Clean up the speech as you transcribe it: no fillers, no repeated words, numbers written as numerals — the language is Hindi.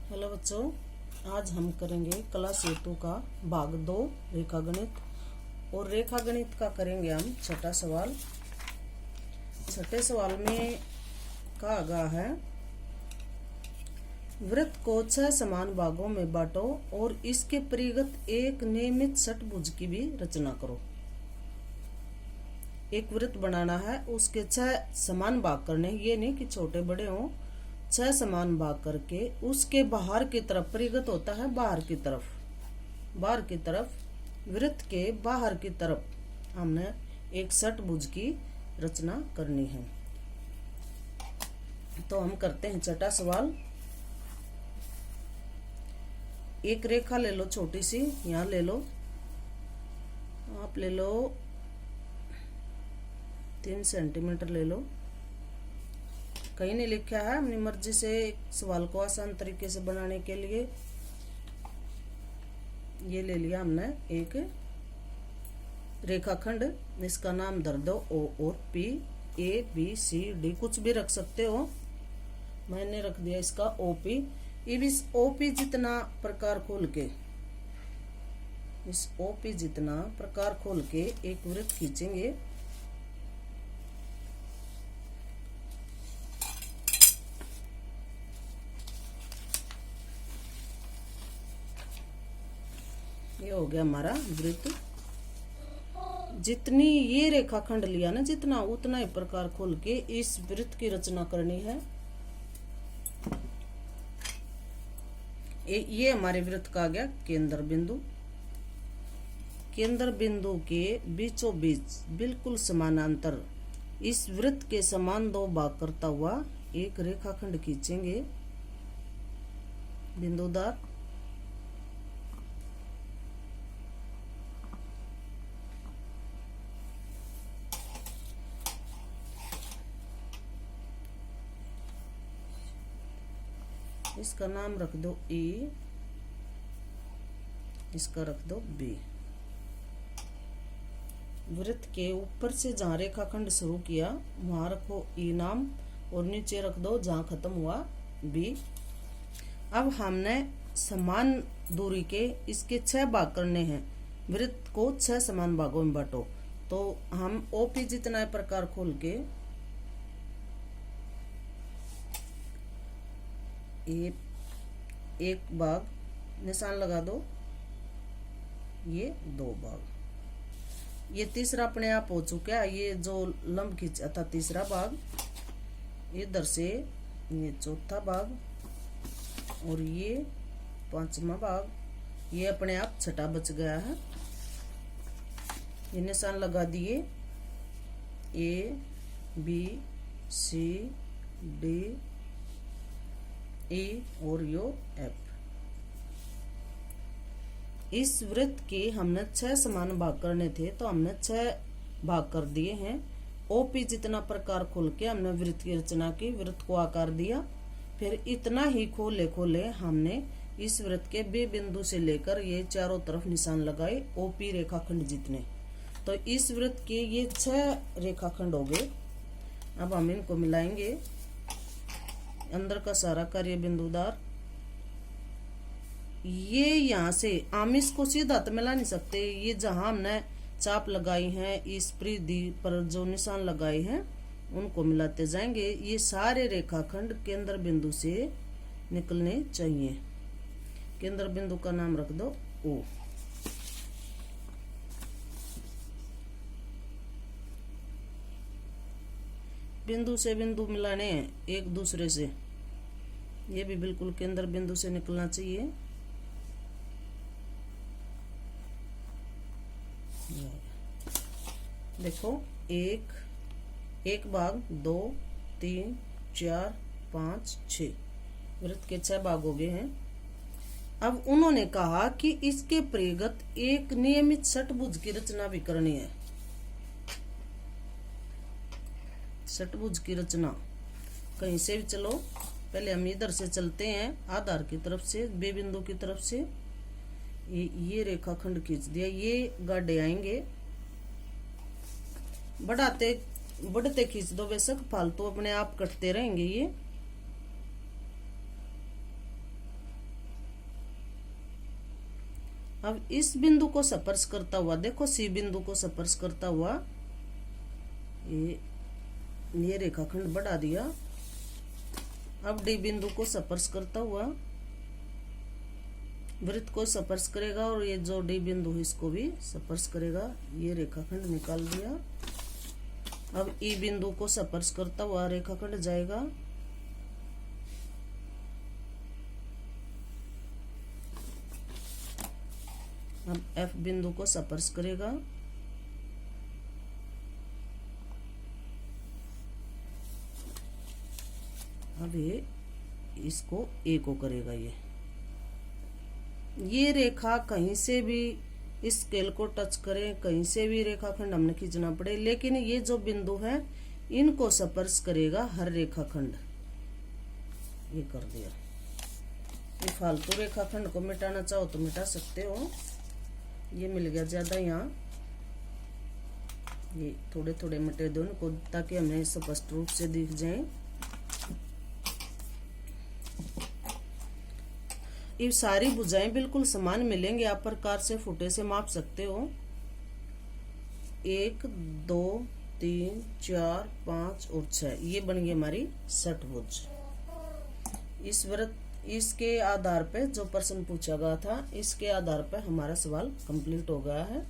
हेलो बच्चों, आज हम करेंगे कला सेतु का भाग 2 रेखा गणित। और रेखा गणित का करेंगे हम छठा सवाल। छठे सवाल में कहा गया है, वृत्त को 6 समान भागों में बांटो और इसके परिगत एक नियमित षटभुज की भी रचना करो। एक वृत्त बनाना है, उसके 6 समान भाग करने, ये नहीं कि छोटे बड़े हों, 6 समान भाग करके उसके बाहर की तरफ परिगत होता है, बाहर की तरफ वृत्त के बाहर की तरफ हमने एक षटभुज की रचना करनी है। तो हम करते हैं छठा सवाल। एक रेखा ले लो छोटी सी, यहां ले लो, आप ले लो 3 सेंटीमीटर ले लो। कहीं नहीं लिखा है, अपनी मर्जी से सवाल को आसान तरीके से बनाने के लिए ये ले लिया हमने एक रेखाखंड। इसका नाम धर दो ओ और P, A B C D, कुछ भी रख सकते हो। मैंने रख दिया इसका ओपी। अब इस ओपी जितना प्रकार खोल के एक वृत्त खींचेंगे। ये हो गया हमारा वृत्त। जितनी ये रेखाखंड लिया ना, जितना उतना ही प्रकार खोल के इस वृत्त की रचना करनी है। ये हमारे वृत्त का आ गया केंद्र बिंदु। केंद्र बिंदु के बीचों बीच बिल्कुल समानांतर इस वृत्त के समान 2 भाग करता हुआ एक रेखाखंड खींचेंगे बिंदुदार। इसका नाम रख दो E, इसका रख दो B। वृत्त के ऊपर से जहां रेखाखंड शुरू किया वहां रखो E नाम, और नीचे रख दो जहां खत्म हुआ B। अब हमने समान दूरी के इसके 6 भाग करने हैं। वृत्त को 6 समान भागों में बांटो। तो हम OP जितना प्रकार खोल के एक भाग निशान लगा दो, ये 2 भाग। ये तीसरा अपने आप हो चुका है। ये जो लंब खींचा था तीसरा भाग, इधर से ये चौथा भाग और ये 5वां भाग, ये अपने आप छठा बच गया है। ये निशान लगा दिए A B C D E और यो F। इस वृत्त के हमने 6 समान भाग करने थे, तो हमने 6 भाग कर दिए हैं। OP जितना प्रकार खोल के हमने वृत्त की रचना की, वृत्त को आकार दिया। फिर इतना ही खोले हमने इस वृत्त के B बिंदु से लेकर ये चारों तरफ निशान लगाए OP रेखाखंड जितने। तो इस वृत्त के ये 6 रेखाखंड हो गए। अब हम इनको मिलाएंगे। अंदर का सारा कार्य बिंदुदार, ये यहां से हम इसको सीधा तो मिला नहीं सकते। ये जहां हमने चाप लगाई है, इस परिधि पर जो निशान लगाए हैं उनको मिलाते जाएंगे। ये सारे रेखाखंड केंद्र बिंदु से निकलने चाहिए। केंद्र बिंदु का नाम रख दो O। बिंदु से बिंदु मिलाने हैं एक दूसरे से, ये भी बिल्कुल केंद्र बिंदु से निकलना चाहिए। देखो, एक भाग 2 3 4 5 6, वृत्त के 6 भाग हो गए हैं। अब उन्होंने कहा कि इसके परिगत एक नियमित षटभुज की रचना भी करनी है। षटभुज की रचना कहीं से भी चलो, पहले हम इधर से चलते हैं, आधार की तरफ से, B बिंदु की तरफ से ये रेखाखंड खींच दिया। ये गाढ़े आएंगे, बढ़ते खींच दो, बेशक फालतू अपने आप कटते रहेंगे। ये अब इस बिंदु को स्पर्श करता हुआ, देखो सी बिंदु को स्पर्श करता हुआ ये रेखाखंड बढ़ा दिया। अब डी बिंदु को स्पर्श करता हुआ वृत्त को स्पर्श करेगा और ये जो डी बिंदु है इसको भी स्पर्श करेगा। ये रेखाखंड निकाल दिया। अब ई बिंदु को स्पर्श करता हुआ रेखाखंड जाएगा। अब एफ बिंदु को स्पर्श करेगा। अब ये इसको ए को करेगा। ये रेखा कहीं से भी इस स्केल को टच करें, कहीं से भी रेखाखंड हमने खींचना पड़े, लेकिन ये जो बिंदु है इनको स्पर्श करेगा हर रेखाखंड। ये कर दिया। ये फालतू रेखाखंड को मिटाना चाहो तो मिटा सकते हो। ये मिल गया ज्यादा यहाँ, ये थोड़े थोड़े मिटे दो इनको ताकि हमें स्पष्ट रूप से दिख जाए। ये सारी भुजाएं बिल्कुल समान मिलेंगे। आप प्रकार से फुटे से माप सकते हो। 1 2 3 4 5 और 6 ये बन गई हमारी षटभुज। इस वृत्त इसके आधार पे जो प्रश्न पूछा गया था इसके आधार पे हमारा सवाल कंप्लीट हो गया है।